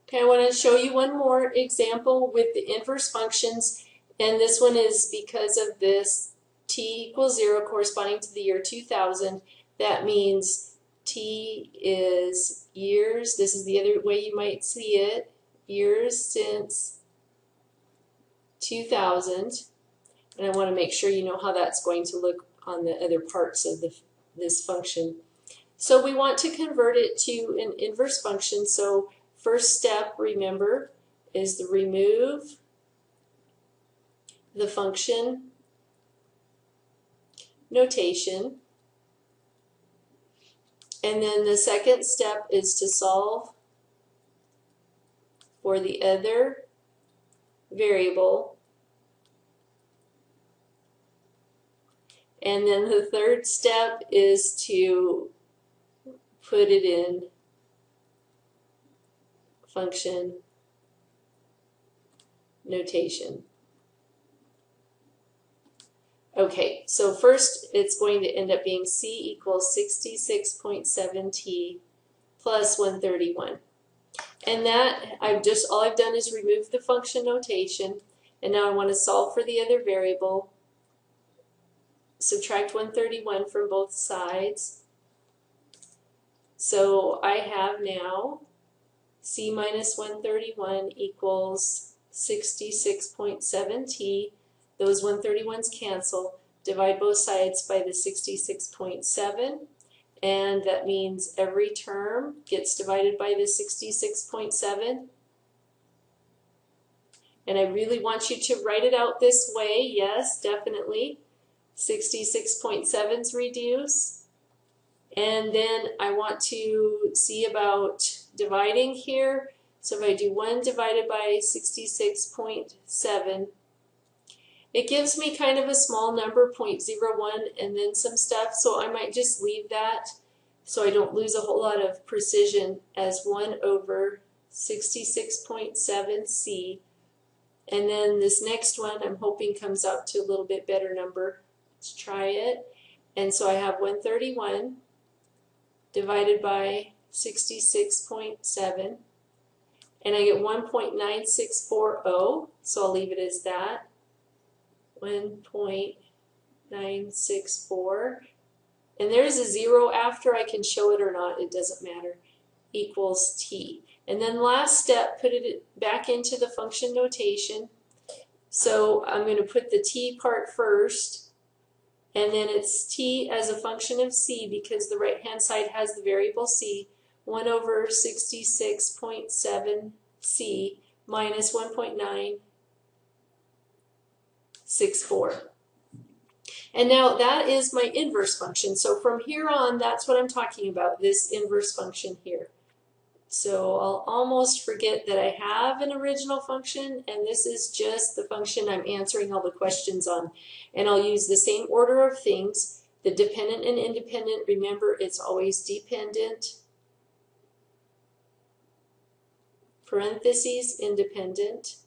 Okay, I want to show you one more example with the inverse functions, and this one is because of this t equals 0 corresponding to the year 2000. That means t is years. This is the other way you might see it, years since 2000. And I want to make sure you know how that's going to look on the other parts of this function. So we want to convert it to an inverse function. So first step, remember, is to remove the function notation. And then the second step is to solve for the other variable. And then the third step is to put it in function notation. Okay, so first it's going to end up being c equals 66.7t plus 131. And that all I've done is remove the function notation, and now I want to solve for the other variable. Subtract 131 from both sides. So I have now c minus 131 equals 66.7t. Those 131s cancel. Divide both sides by the 66.7, and that means every term gets divided by the 66.7. And I really want you to write it out this way. Yes, definitely. 66.7's reduce. And then I want to see about dividing here. So if I do 1 divided by 66.7, it gives me kind of a small number, 0.01, and then some stuff. So I might just leave that so I don't lose a whole lot of precision as 1 over 66.7c. And then this next one I'm hoping comes out to a little bit better number. Let's try it. And so I have 131 divided by 66.7, and I get 1.9640, so I'll leave it as that, 1.964, and there's a 0 after. I can show it or not, it doesn't matter, equals t. And then last step, put it back into the function notation. So I'm going to put the t part first, and then it's t as a function of c because the right-hand side has the variable c, 1 over 66.7c minus 1.964. And now that is my inverse function. So from here on, that's what I'm talking about, this inverse function here. So I'll almost forget that I have an original function, and this is just the function I'm answering all the questions on. And I'll use the same order of things. The dependent and independent, remember, it's always dependent, parentheses, independent.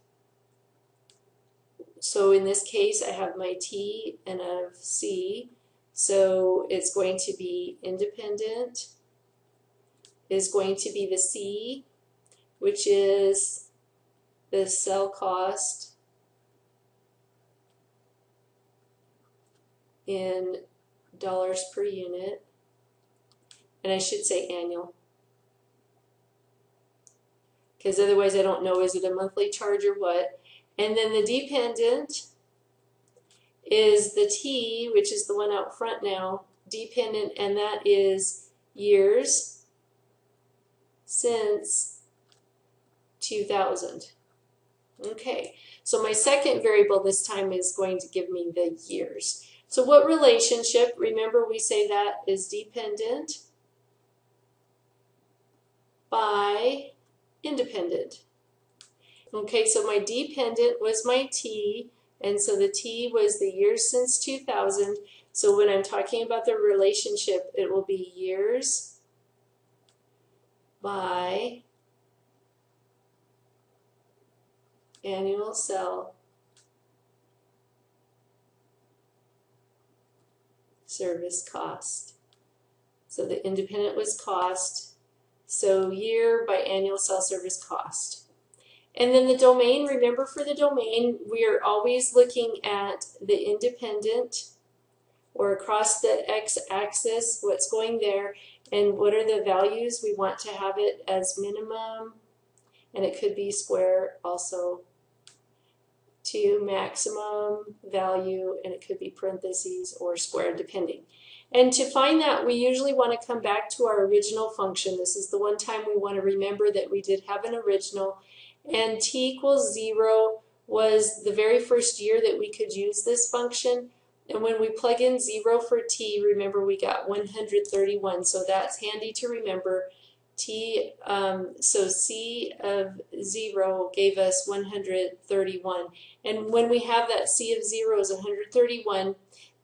So in this case, I have my t and I have c. So it's going to be independent is going to be the c, which is the cell cost in dollars per unit, and I should say annual, because otherwise I don't know, is it a monthly charge or what? And then the dependent is the t, which is the one out front now, dependent, and that is years since 2000. Okay, so my second variable this time is going to give me the years. So what relationship? Remember, we say that is dependent by independent. Okay, so my dependent was my t, and so the t was the years since 2000. So when I'm talking about the relationship, it will be years by annual cell service cost. So the independent was cost, So year by annual cell service cost. And then the domain, remember for the domain, we are always looking at the independent or across the x-axis, what's going there, and what are the values. We want to have it as minimum, and it could be square also, to maximum value, and it could be parentheses or square depending. And to find that, we usually want to come back to our original function. This is the one time we want to remember that we did have an original, and t equals 0 was the very first year that we could use this function. And when we plug in 0 for t, remember we got 131, so that's handy to remember. So c of 0 gave us 131. And when we have that c of 0 is 131,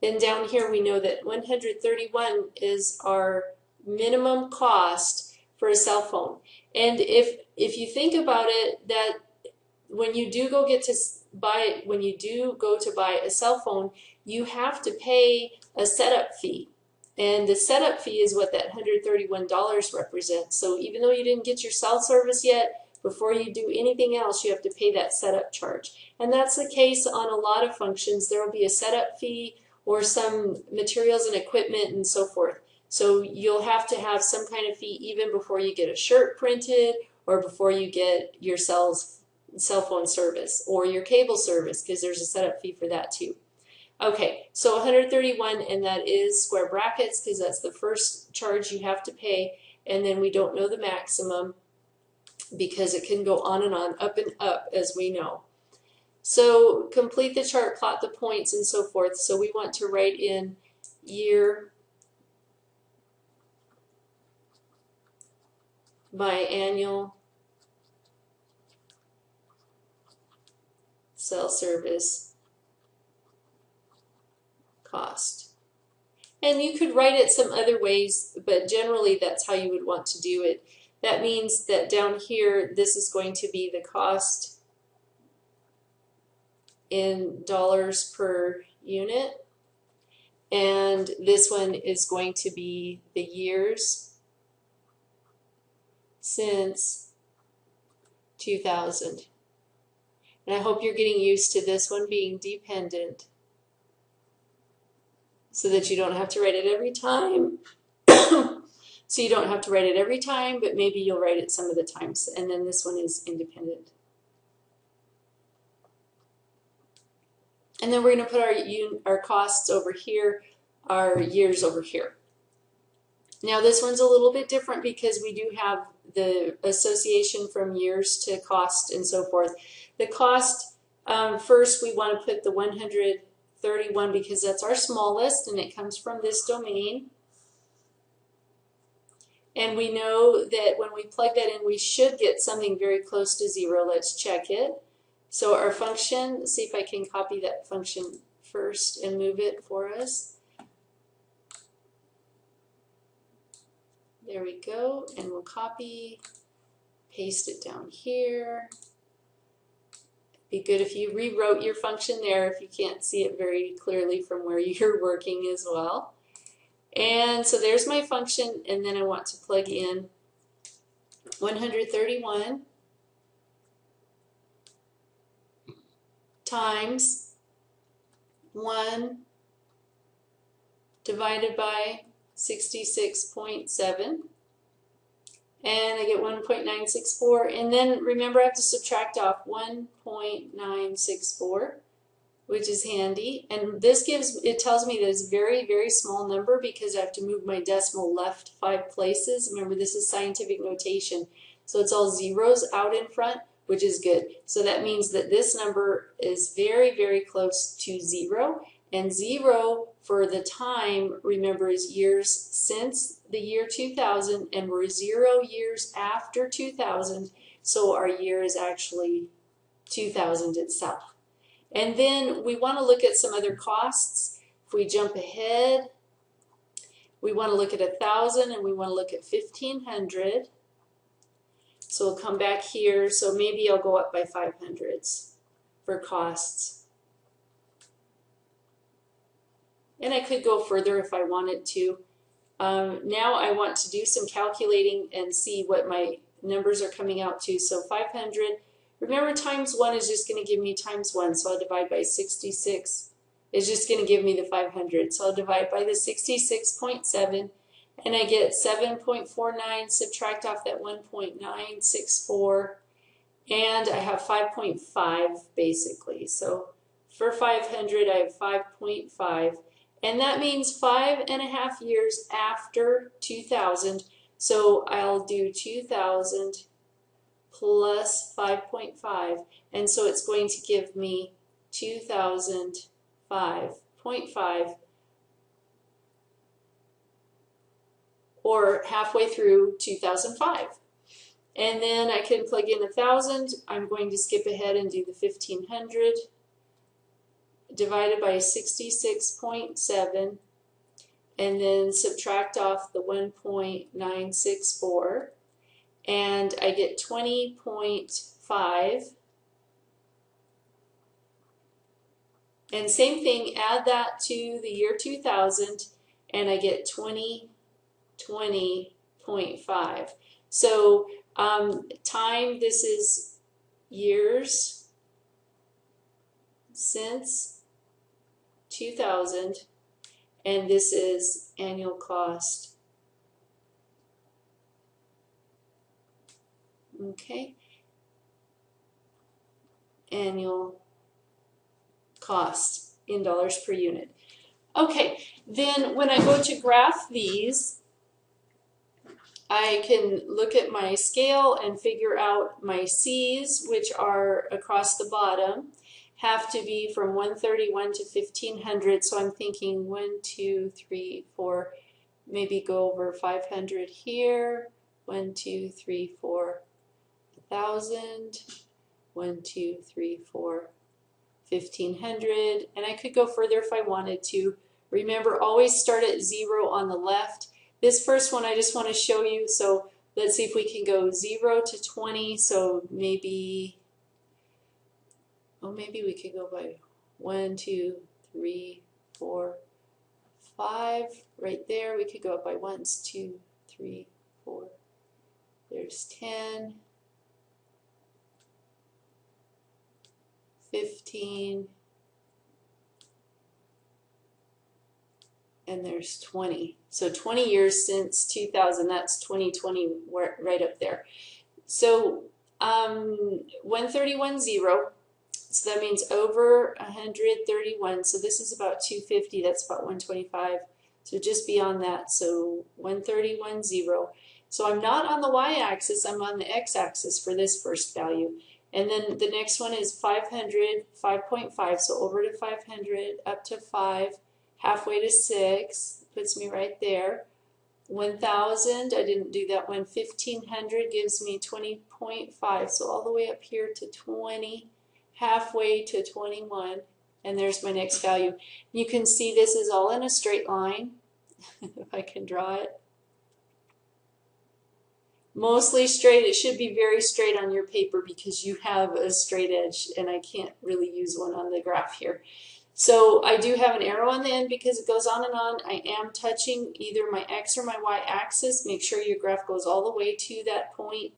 then down here we know that 131 is our minimum cost for a cell phone. And if you think about it, that when you do go to buy a cell phone, you have to pay a setup fee. And the setup fee is what that $131 represents. So even though you didn't get your cell service yet, before you do anything else, you have to pay that setup charge. And that's the case on a lot of functions. There will be a setup fee or some materials and equipment and so forth. So you'll have to have some kind of fee even before you get a shirt printed or before you get your cell phone service or your cable service, because there's a setup fee for that too. Okay, so 131, and that is square brackets because that's the first charge you have to pay, and then we don't know the maximum because it can go on and on, up and up, as we know. So complete the chart, plot the points, and so forth. So we want to write in year by annual cell service cost. And you could write it some other ways, but generally that's how you would want to do it. That means that down here, this is going to be the cost in dollars per unit. And this one is going to be the years since 2000. And I hope you're getting used to this one being dependent so that you don't have to write it every time. So you don't have to write it every time, but maybe you'll write it some of the times. And then this one is independent. And then we're going to put our costs over here, our years over here. Now this one's a little bit different because we do have the association from years to cost and so forth. The cost, first we want to put the 131 because that's our smallest and it comes from this domain. And we know that when we plug that in, we should get something very close to 0. Let's check it. So our function, let's see if I can copy that function first and move it for us. There we go. And we'll copy, paste it down here. Be good if you rewrote your function there if you can't see it very clearly from where you're working as well. And so there's my function, and then I want to plug in 131 times 1 divided by 66.7, and I get 1.964, and then remember I have to subtract off 1.964, which is handy, and this tells me that it's a very, very small number because I have to move my decimal left 5 places. Remember, this is scientific notation, so it's all zeros out in front, which is good. So that means that this number is very, very close to 0, and 0 for the time, remember, is years since the year 2000, and we're 0 years after 2000, so our year is actually 2000 itself. And then we want to look at some other costs. If we jump ahead, we want to look at 1,000 and we want to look at 1,500. So we'll come back here. So maybe I'll go up by 500s for costs. And I could go further if I wanted to. Now I want to do some calculating and see what my numbers are coming out to. So 500, remember times 1 is just going to give me times 1, so I'll divide by 66. It's just going to give me the 500. So I'll divide by the 66.7, and I get 7.49, subtract off that 1.964, and I have 5.5 basically. So for 500, I have 5.5. And that means 5.5 years after 2000. So I'll do 2000 plus 5.5. And so it's going to give me 2005.5, or halfway through 2005. And then I can plug in 1,000. I'm going to skip ahead and do the 1,500. Divided by 66.7, and then subtract off the 1.964, and I get 20.5. And same thing, add that to the year 2000, and I get 20.5. So time, this is years since 2000, and this is annual cost. Okay, annual cost in dollars per unit. Okay, then when I go to graph these, I can look at my scale and figure out my C's, which are across the bottom, have to be from 131 to 1,500. So I'm thinking 1, 2, 3, 4, maybe go over 500 here. 1, 2, 3, 4, 1,000. 1, 2, 3, 4, 1,500. And I could go further if I wanted to. Remember, always start at 0 on the left. This first one I just want to show you. So let's see if we can go 0 to 20. So maybe we could go by 1, 2, 3, 4, 5. Right there, we could go up by 1, 2, 3, 4. There's 10, 15, and there's 20. So 20 years since 2000, that's 2020 right up there. So 131.0. So that means over 131. So this is about 250. That's about 125. So just beyond that. So 131.0. So I'm not on the y-axis. I'm on the x-axis for this first value. And then the next one is 500, 5.5. So over to 500, up to 5, halfway to 6. Puts me right there. 1,000. I didn't do that one. 1,500 gives me 20.5. So all the way up here to 20. Halfway to 21, and there's my next value. You can see this is all in a straight line, if I can draw it. Mostly straight. It should be very straight on your paper because you have a straight edge, and I can't really use one on the graph here. So I do have an arrow on the end because it goes on and on. I am touching either my X or my Y axis. Make sure your graph goes all the way to that point.